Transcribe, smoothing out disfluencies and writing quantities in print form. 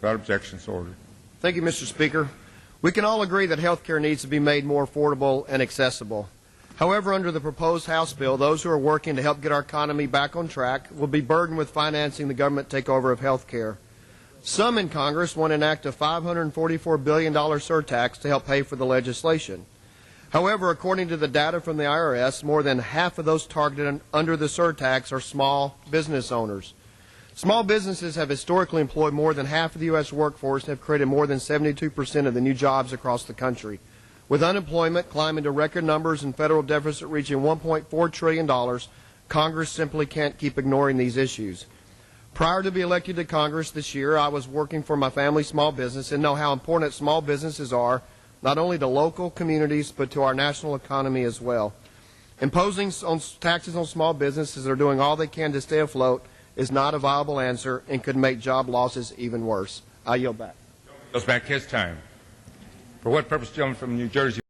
Without objection, so ordered. Thank you, Mr. Speaker. We can all agree that health care needs to be made more affordable and accessible. However, under the proposed House bill, those who are working to help get our economy back on track will be burdened with financing the government takeover of health care. Some in Congress want to enact a $544 billion surtax to help pay for the legislation. However, according to the data from the IRS, more than half of those targeted under the surtax are small business owners. Small businesses have historically employed more than half of the U.S. workforce and have created more than 72% of the new jobs across the country. With unemployment climbing to record numbers and federal deficit reaching $1.4 trillion, Congress simply can't keep ignoring these issues. Prior to being elected to Congress this year, I was working for my family's small business and know how important small businesses are, not only to local communities, but to our national economy as well. Imposing taxes on small businesses that are doing all they can to stay afloat is not a viable answer and could make job losses even worse. I yield back. Goes back his time. For what purpose, gentleman from New Jersey?